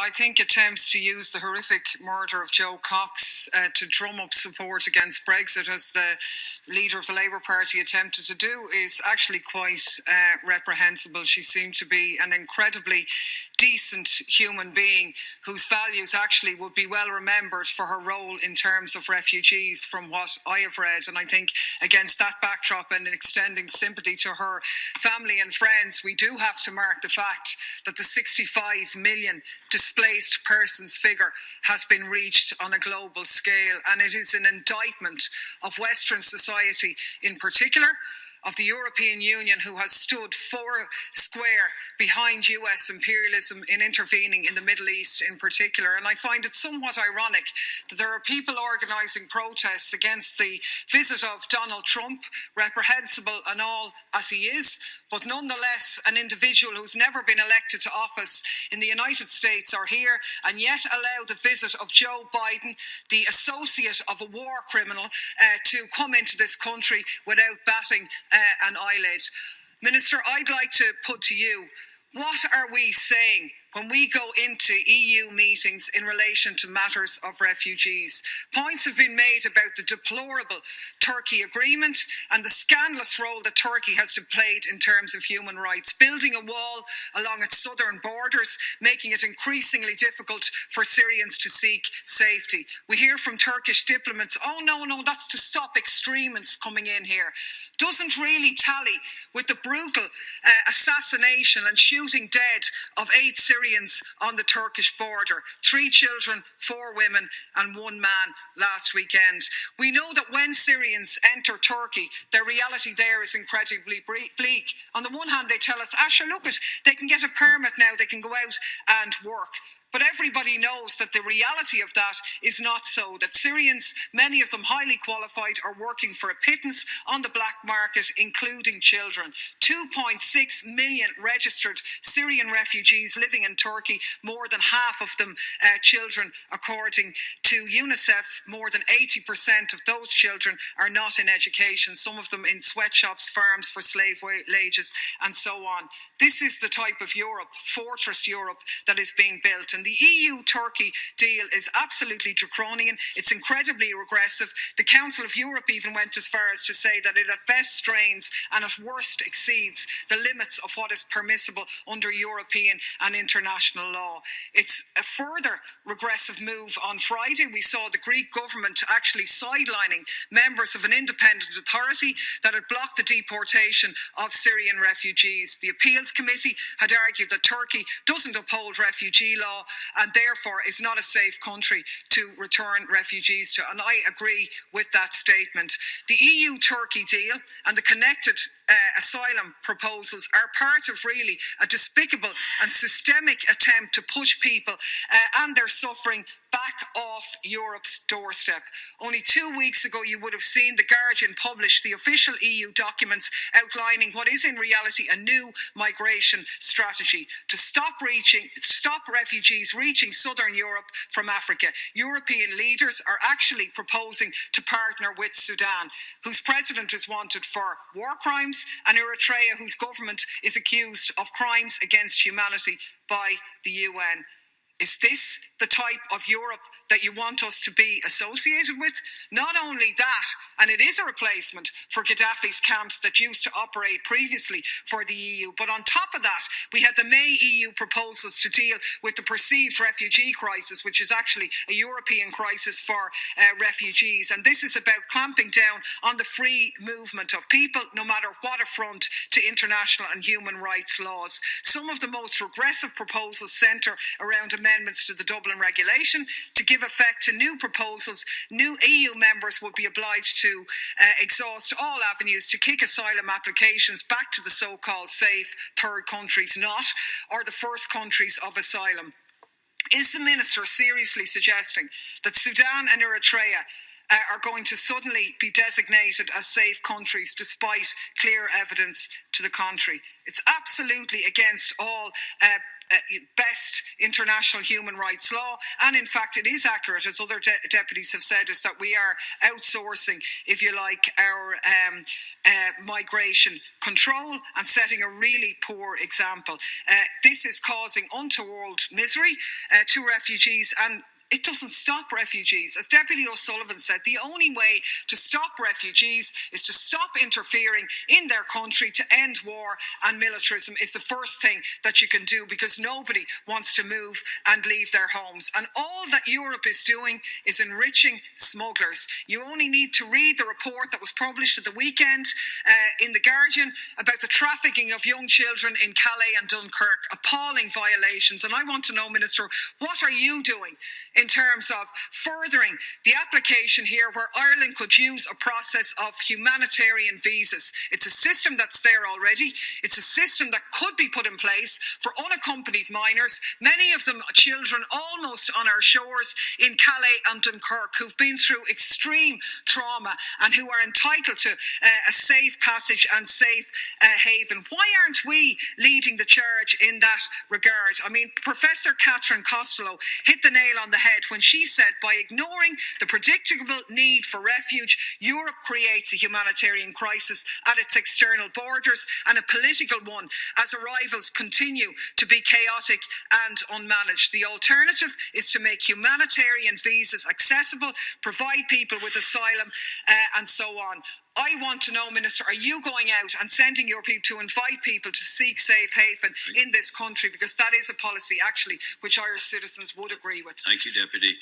I think attempts to use the horrific murder of Joe Cox to drum up support against Brexit, as the leader of the Labour Party attempted to do, is actually quite reprehensible. She seemed to be an incredibly decent human being whose values actually would be well remembered for her role in terms of refugees, from what I have read. And I think against that backdrop and extending sympathy to her family and friends, we do have to mark the fact that the 65 million displaced persons figure has been reached on a global scale, and it is an indictment of Western society in particular, of the European Union, who has stood four square behind US imperialism in intervening in the Middle East in particular. And I find it somewhat ironic that there are people organising protests against the visit of Donald Trump, reprehensible and all as he is, but nonetheless an individual who's never been elected to office in the United States or here, and yet allow the visit of Joe Biden, the associate of a war criminal, to come into this country without batting an eyelid. Minister, I'd like to put to you, what are we saying when we go into EU meetings in relation to matters of refugees? Points have been made about the deplorable Turkey agreement and the scandalous role that Turkey has played in terms of human rights, building a wall along its southern borders, making it increasingly difficult for Syrians to seek safety. We hear from Turkish diplomats, oh no, that's to stop extremists coming in here. Doesn't really tally with the brutal assassination and shooting dead of 8 Syrians on the Turkish border, 3 children, 4 women and 1 man last weekend. We know that when Syrians enter Turkey, their reality there is incredibly bleak. On the one hand, they tell us, Asha, look, they can get a permit now, they can go out and work. But everybody knows that the reality of that is not so, that Syrians, many of them highly qualified, are working for a pittance on the black market, including children. 2.6 million registered Syrian refugees living in Turkey, more than half of them children. According to UNICEF, more than 80% of those children are not in education, some of them in sweatshops, farms for slave wages, and so on. This is the type of Europe, fortress Europe, that is being built. And the EU-Turkey deal is absolutely draconian. It's incredibly regressive. The Council of Europe even went as far as to say that it at best strains and at worst exceeds the limits of what is permissible under European and international law. It's a further regressive move. On Friday, we saw the Greek government actually sidelining members of an independent authority that had blocked the deportation of Syrian refugees. The Appeals Committee had argued that Turkey doesn't uphold refugee law and therefore is not a safe country to return refugees to. And I agree with that statement. The EU-Turkey deal and the connected asylum proposals are part of really a despicable and systemic attempt to push people and their suffering back off Europe's doorstep. Only 2 weeks ago, you would have seen The Guardian publish the official EU documents outlining what is in reality a new migration strategy to stop refugees reaching southern Europe from Africa. European leaders are actually proposing to partner with Sudan, whose president is wanted for war crimes, and Eritrea, whose government is accused of crimes against humanity by the UN. Is this the type of Europe that you want us to be associated with? Not only that, and it is a replacement for Gaddafi's camps that used to operate previously for the EU, but on top of that, we had the May EU proposals to deal with the perceived refugee crisis, which is actually a European crisis for refugees. And this is about clamping down on the free movement of people, no matter what affront to international and human rights laws. Some of the most regressive proposals centre around amendments to the Dublin regulation. To give effect to new proposals, new EU members would be obliged to exhaust all avenues to kick asylum applications back to the so-called safe third countries or the first countries of asylum. Is the Minister seriously suggesting that Sudan and Eritrea are going to suddenly be designated as safe countries despite clear evidence to the contrary? It's absolutely against all best international human rights law, and in fact it is accurate, as other deputies have said, is that we are outsourcing, if you like, our migration control and setting a really poor example. This is causing untoward misery to refugees, and it doesn't stop refugees. As Deputy O'Sullivan said, the only way to stop refugees is to stop interfering in their country, to end war, and militarism is the first thing that you can do, because nobody wants to move and leave their homes. And all that Europe is doing is enriching smugglers. You only need to read the report that was published at the weekend in The Guardian about the trafficking of young children in Calais and Dunkirk. Appalling violations. And I want to know, Minister, what are you doing in terms of furthering the application here, where Ireland could use a process of humanitarian visas? It's a system that's there already. It's a system that could be put in place for unaccompanied minors, many of them children almost on our shores in Calais and Dunkirk, who've been through extreme trauma and who are entitled to a safe passage and safe haven. Why aren't we leading the charge in that regard? I mean, Professor Catherine Costello hit the nail on the head when she said, by ignoring the predictable need for refuge, Europe creates a humanitarian crisis at its external borders, and a political one, as arrivals continue to be chaotic and unmanaged. The alternative is to make humanitarian visas accessible, provide people with asylum, and so on. I want to know, Minister, are you going out and sending your people to invite people to seek safe haven in this country? Because that is a policy, actually, which Irish citizens would agree with. Thank you, Deputy.